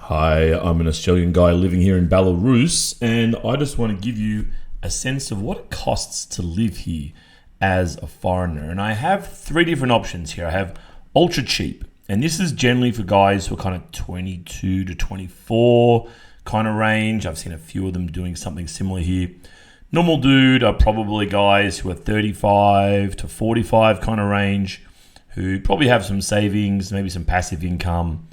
Hi, I'm an Australian guy living here in Belarus, and I just want to give you a sense of what it costs to live here as a foreigner. And I have three different options here. I have ultra cheap, and this is generally for guys who are kind of 22 to 24 kind of range. I've seen a few of them doing something similar here. Normal dude are probably guys who are 35 to 45 kind of range, who probably have some savings, maybe some passive income,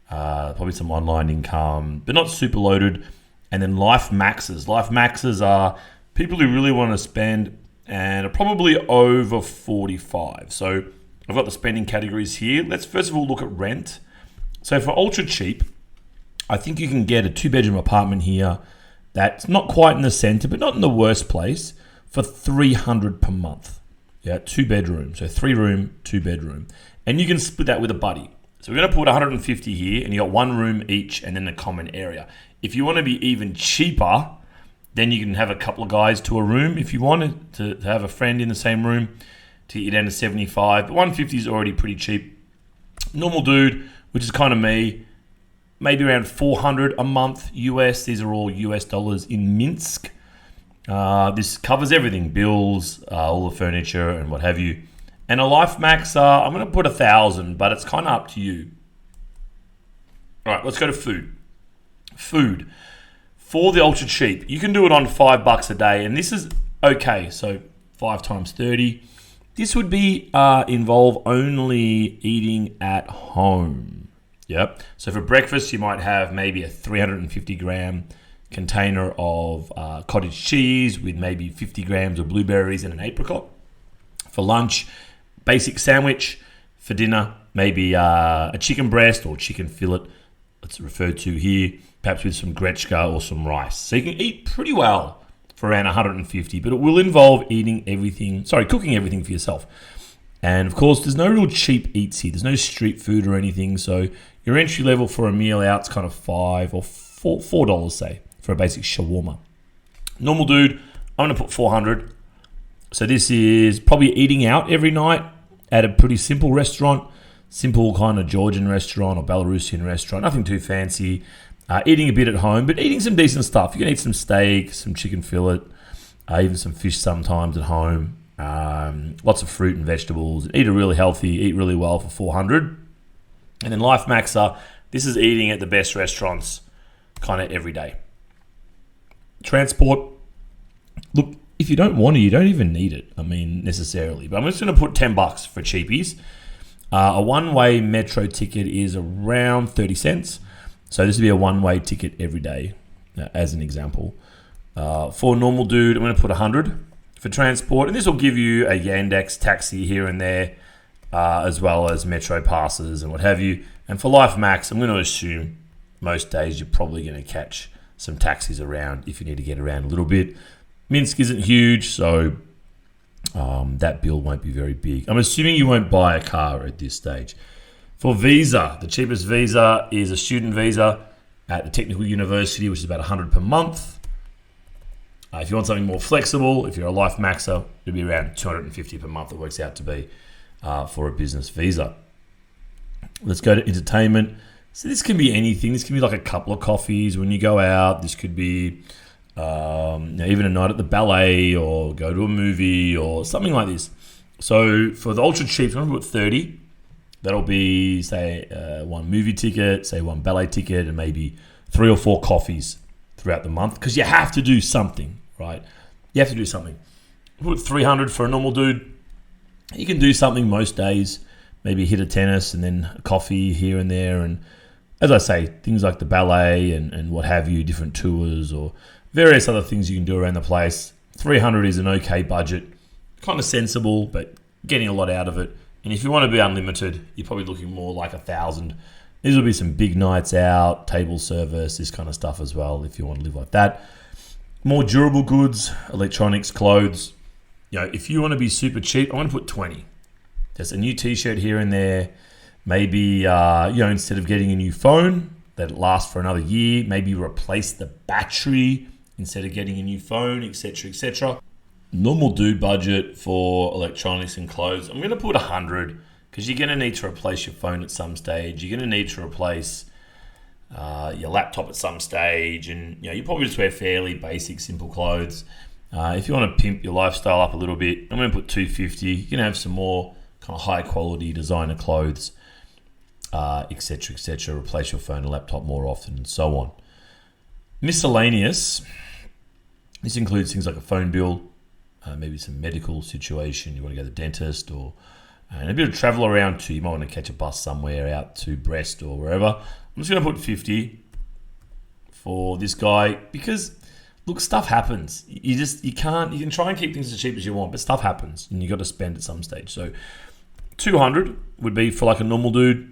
probably some online income, but not super loaded. And then life maxes. Life maxes are people who really want to spend and are probably over 45. So I've got the spending categories here. Let's first of all look at rent. So for ultra cheap, I think you can get a 2-bedroom apartment here that's not quite in the center, but not in the worst place, for $300 per month. Yeah, 2 bedroom. So 3 room, 2 bedroom. And you can split that with a buddy. So we're going to put 150 here, and you got 1 room each and then a common area. If you want to be even cheaper, then you can have a couple of guys to a room. If you wanted to have a friend in the same room, to get you down to 75. But 150 is already pretty cheap. Normal dude, which is kind of me, maybe around 400 a month US. These are all US dollars in Minsk. This covers everything, bills, all the furniture and what have you. And a life max, I'm going to put 1,000, but it's kind of up to you. All right, let's go to food. Food. For the ultra cheap, you can do it on $5 a day, and this is okay. So 5 times 30. This would be involve only eating at home. Yep. So for breakfast, you might have maybe a 350 gram container of cottage cheese with maybe 50 grams of blueberries and an apricot. For lunch, basic sandwich. For dinner, maybe a chicken breast or chicken fillet, it's referred to here, perhaps with some gretchka or some rice. So you can eat pretty well for around 150, but it will involve cooking everything for yourself. And of course, there's no real cheap eats here. There's no street food or anything. So your entry level for a meal out's kind of $5 or $4, say, for a basic shawarma. Normal dude, I'm going to put 400. So this is probably eating out every night at a pretty simple restaurant, simple kind of Georgian restaurant or Belarusian restaurant, nothing too fancy. Eating a bit at home, but eating some decent stuff. You can eat some steak, some chicken fillet, even some fish sometimes at home. Lots of fruit and vegetables. Eat really healthy, eat really well for 400. And then Life Maxer, this is eating at the best restaurants kind of every day. Transport, look, if you don't want to, you don't even need it, necessarily. But I'm just going to put $10 for cheapies. A one-way metro ticket is around 30 cents. So this would be a one-way ticket every day, as an example. For a normal dude, I'm going to put 100 for transport. And this will give you a Yandex taxi here and there, as well as metro passes and what have you. And for Life Max, I'm going to assume most days you're probably going to catch some taxis around if you need to get around a little bit. Minsk isn't huge, so that bill won't be very big. I'm assuming you won't buy a car at this stage. For visa, the cheapest visa is a student visa at the technical university, which is about 100 per month. If you want something more flexible, if you're a Life Maxer, it'll be around 250 per month. It works out to be for a business visa. Let's go to entertainment. So this can be anything. This can be like a couple of coffees when you go out. This could be even a night at the ballet or go to a movie or something like this. So for the ultra cheap, I'm going to put 30. That'll be, say, 1 movie ticket, say 1 ballet ticket, and maybe 3 or 4 coffees throughout the month, because you have to do something, right? You have to do something. Put 300 for a normal dude. You can do something most days, maybe hit a tennis and then a coffee here and there. And as I say, things like the ballet and what have you, different tours or various other things you can do around the place. 300 is an okay budget, kind of sensible, but getting a lot out of it. And if you want to be unlimited, you're probably looking more like 1,000. These will be some big nights out, table service, this kind of stuff as well, if you want to live like that. More durable goods, electronics, clothes. If you want to be super cheap, I'm going to put 20. There's a new t-shirt here and there. Maybe, instead of getting a new phone that lasts for another year, maybe replace the battery instead of getting a new phone, etc., etc. Normal dude budget for electronics and clothes, I'm going to put 100 because you're going to need to replace your phone at some stage. You're going to need to replace your laptop at some stage, and you probably just wear fairly basic, simple clothes. If you want to pimp your lifestyle up a little bit, I'm going to put $250. You can have some more kind of high quality designer clothes, etc., etc. Replace your phone and laptop more often, and so on. Miscellaneous. This includes things like a phone bill, maybe some medical situation. You want to go to the dentist, and a bit of travel around too. You might want to catch a bus somewhere out to Brest or wherever. I'm just going to put 50 for this guy because, look, stuff happens. You can try and keep things as cheap as you want, but stuff happens and you got to spend at some stage. So 200 would be for like a normal dude.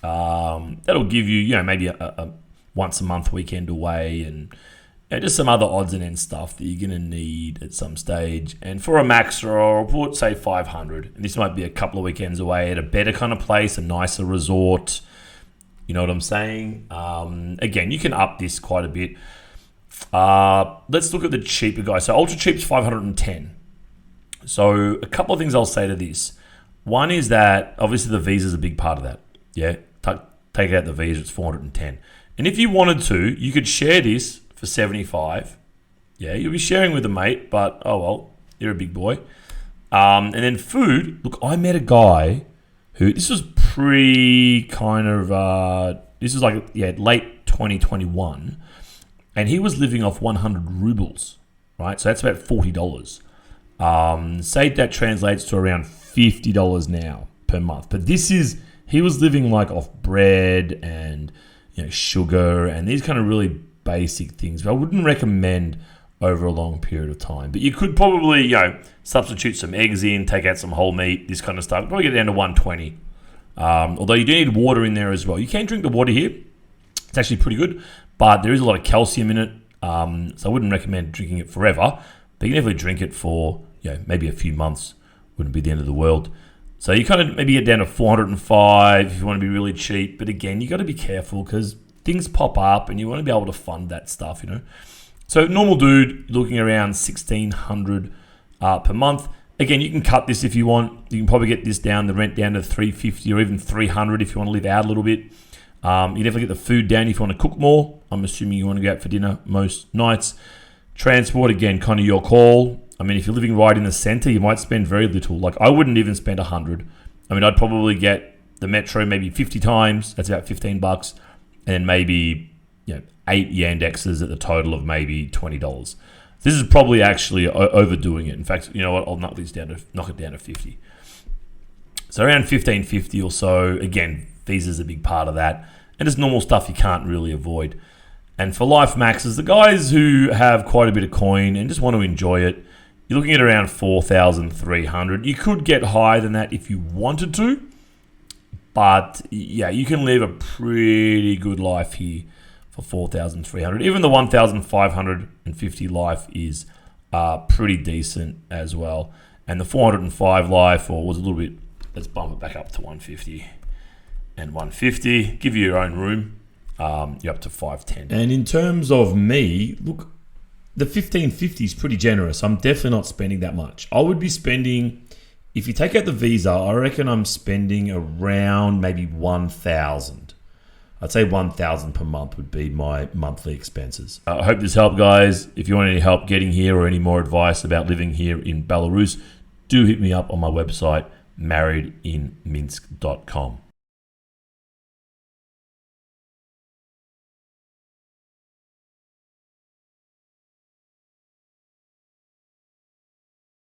That'll give you, maybe a once a month weekend away and just some other odds and ends stuff that you're going to need at some stage. And for a maxer, I'll put, say, 500. And this might be a couple of weekends away at a better kind of place, a nicer resort. You know what I'm saying? Again, you can up this quite a bit. Let's look at the cheaper guy. So ultra cheap's 510. So a couple of things I'll say to this. One is that obviously the visa is a big part of that. Yeah, take out the visa, it's 410. And if you wanted to, you could share this for 75. Yeah, you'll be sharing with a mate, but oh well, you're a big boy. And then food. Look, I met a guy who, this was late 2021, and he was living off 100 rubles, right? So that's about $40. Say that translates to around $50 now per month. But he was living like off bread and sugar and these kind of really basic things. But I wouldn't recommend over a long period of time. But you could probably, substitute some eggs in, take out some whole meat, this kind of stuff. Probably get down to 120. Although you do need water in there as well. You can drink the water here. It's actually pretty good, but there is a lot of calcium in it. So I wouldn't recommend drinking it forever. But you can definitely drink it for maybe a few months. Wouldn't be the end of the world. So you kind of maybe get down to 405 if you want to be really cheap. But again, you got to be careful because things pop up and you want to be able to fund that stuff, So normal dude, looking around 1,600 per month. Again, you can cut this if you want. You can probably get the rent down to 350 or even 300 if you want to live out a little bit. You definitely get the food down if you want to cook more. I'm assuming you want to go out for dinner most nights. Transport, again, kind of your call. I mean, if you're living right in the center, you might spend very little. Like, I wouldn't even spend 100. I mean, I'd probably get the metro maybe 50 times. That's about $15. And then maybe 8 Yandexes at the total of maybe $20. This is probably actually overdoing it. In fact, you know what? I'll knock it down to 50. So around 1550 or so. Again, visa's a big part of that. And just normal stuff you can't really avoid. And for life maxes, the guys who have quite a bit of coin and just want to enjoy it, you're looking at around 4,300. You could get higher than that if you wanted to. But yeah, you can live a pretty good life here for 4,300. Even the 1,550 life is pretty decent as well. And the 405 life, or was a little bit, let's bump it back up to 150 and 150. Give you your own room. You're up to 510. And in terms of me, look, the 1,550 is pretty generous. I'm definitely not spending that much. I would be spending, if you take out the visa, I reckon I'm spending around maybe 1,000. I'd say 1,000 per month would be my monthly expenses. I hope this helped, guys. If you want any help getting here or any more advice about living here in Belarus, do hit me up on my website, marriedinminsk.com.